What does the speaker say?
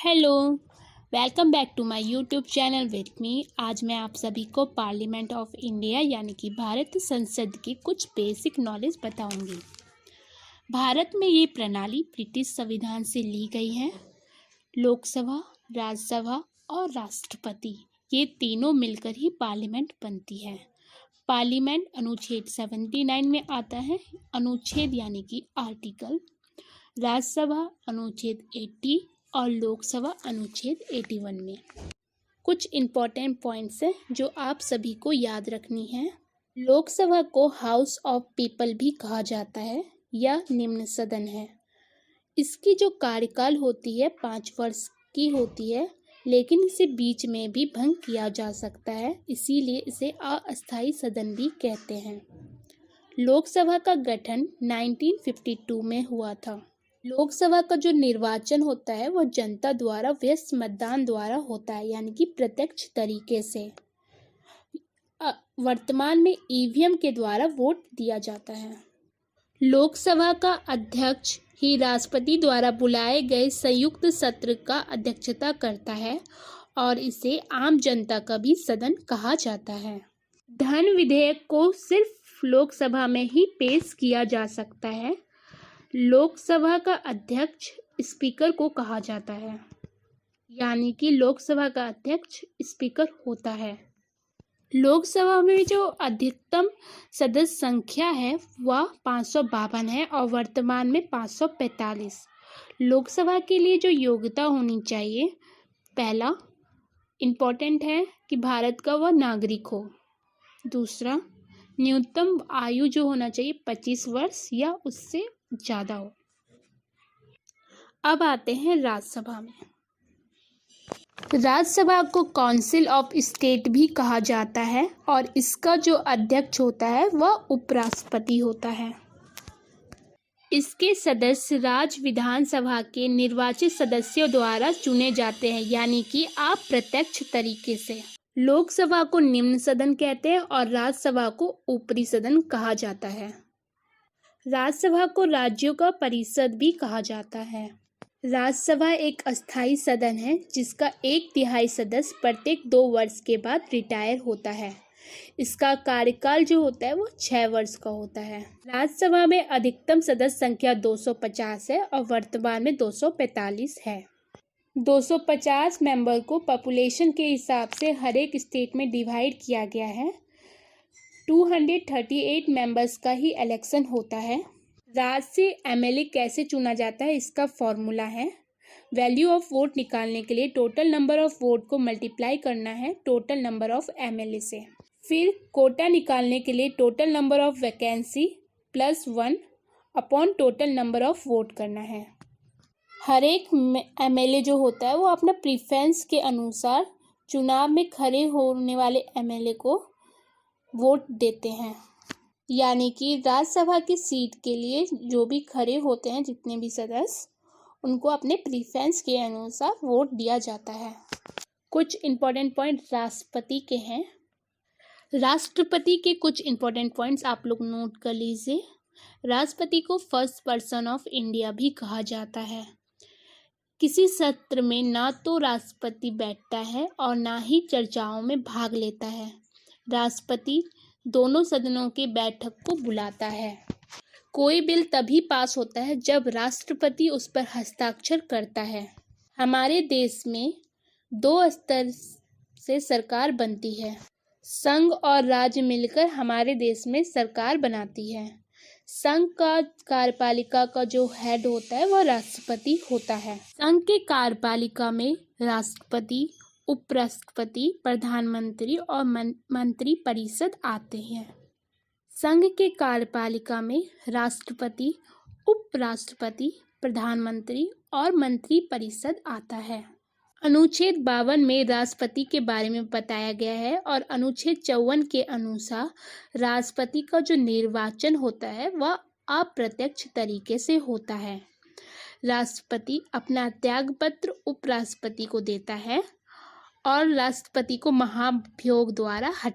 Hello, welcome back to my YouTube channel with me. आज मैं आप सभी को पार्लियामेंट ऑफ इंडिया यानी कि भारत संसद की कुछ बेसिक नॉलेज बताऊंगी। भारत में ये प्रणाली ब्रिटिश संविधान से ली गई है। लोकसभा, राज्यसभा और राष्ट्रपति ये तीनों मिलकर ही पार्लियामेंट बनती है। पार्लियामेंट अनुच्छेद 79 में आता है, अनुच्छेद यानी कि आर्टिकल। राज्यसभा अनुच्छेद 80 और लोकसभा अनुच्छेद 81 में। कुछ इम्पोर्टेंट पॉइंट्स हैं जो आप सभी को याद रखनी है। लोकसभा को हाउस ऑफ पीपल भी कहा जाता है या निम्न सदन है। इसकी जो कार्यकाल होती है 5 वर्ष की होती है, लेकिन इसे बीच में भी भंग किया जा सकता है, इसीलिए इसे अस्थायी सदन भी कहते हैं। लोकसभा का गठन 1952 में हुआ था। लोकसभा का जो निर्वाचन होता है वह जनता द्वारा व्यस्त मतदान द्वारा होता है, यानी कि प्रत्यक्ष तरीके से। वर्तमान में ईवीएम के द्वारा वोट दिया जाता है। लोकसभा का अध्यक्ष ही राष्ट्रपति द्वारा बुलाए गए संयुक्त सत्र का अध्यक्षता करता है और इसे आम जनता का भी सदन कहा जाता है। धन विधेयक को सिर्फ लोकसभा में ही पेश किया जा सकता है। लोकसभा का अध्यक्ष स्पीकर को कहा जाता है, यानी कि लोकसभा का अध्यक्ष स्पीकर होता है। लोकसभा में जो अधिकतम सदस्य संख्या है वह 552 है और वर्तमान में 545। लोकसभा के लिए जो योग्यता होनी चाहिए, पहला इम्पोर्टेंट है कि भारत का वह नागरिक हो। दूसरा, न्यूनतम आयु जो होना चाहिए 25 वर्ष या उससे ज़्यादा हो। अब आते हैं राज्यसभा में। राज्यसभा को काउंसिल ऑफ स्टेट भी कहा जाता है और इसका जो अध्यक्ष होता है वह उपराष्ट्रपति होता है। इसके सदस्य राज्य विधानसभा के निर्वाचित सदस्यों द्वारा चुने जाते हैं, यानी कि अप्रत्यक्ष तरीके से। लोकसभा को निम्न सदन कहते हैं और राज्यसभा को ऊपरी सदन कहा जाता है। राज्यसभा को राज्यों का परिषद भी कहा जाता है। राज्यसभा एक अस्थायी सदन है जिसका 1/3 सदस्य प्रत्येक 2 वर्ष के बाद रिटायर होता है। इसका कार्यकाल जो होता है वो 6 वर्ष का होता है। राज्यसभा में अधिकतम सदस्य संख्या 250 है और वर्तमान में 245 है। 250 मेंबर को पॉपुलेशन के हिसाब से हर एक स्टेट में डिवाइड किया गया है। 238 मेंबर्स का ही इलेक्शन होता है। राज्य से एमएलए कैसे चुना जाता है, इसका फॉर्मूला है वैल्यू ऑफ वोट निकालने के लिए टोटल नंबर ऑफ वोट को मल्टीप्लाई करना है टोटल नंबर ऑफ एमएलए से। फिर कोटा निकालने के लिए total number of vacancy +1 upon total number of vote करना है। हर एक एमएलए जो होता है वो अपना प्रीफरेंस के अनुसार चुनाव में खड़े होने वाले एमएलए को वोट देते हैं, यानी कि राज्यसभा की सीट के लिए जो भी खड़े होते हैं जितने भी सदस्य, उनको अपने प्रीफरेंस के अनुसार वोट दिया जाता है। कुछ इम्पोर्टेंट पॉइंट राष्ट्रपति के हैं। राष्ट्रपति के कुछ इम्पोर्टेंट पॉइंट्स आप लोग नोट कर लीजिए। राष्ट्रपति को फर्स्ट पर्सन ऑफ इंडिया भी कहा जाता है। किसी सत्र में ना तो राष्ट्रपति बैठता है और ना ही चर्चाओं में भाग लेता है। राष्ट्रपति दोनों सदनों की बैठक को बुलाता है। कोई बिल तभी पास होता है जब राष्ट्रपति उस पर हस्ताक्षर करता है। हमारे देश में 2 स्तर से सरकार बनती है। संघ और राज्य मिलकर हमारे देश में सरकार बनाती है। संघ का कार्यपालिका का जो हेड होता है वह राष्ट्रपति होता है। संघ के कार्यपालिका में राष्ट्रपति, उपराष्ट्रपति, प्रधानमंत्री और मंत्री परिषद आते हैं। संघ के कार्यपालिका में राष्ट्रपति, उपराष्ट्रपति, प्रधानमंत्री और मंत्री परिषद आता है। अनुच्छेद 52 में राष्ट्रपति के बारे में बताया गया है और अनुच्छेद 54 के अनुसार राष्ट्रपति का जो निर्वाचन होता है वह अप्रत्यक्ष तरीके से होता है। राष्ट्रपति अपना त्यागपत्र उपराष्ट्रपति को देता है और राष्ट्रपति को महाभियोग द्वारा हटा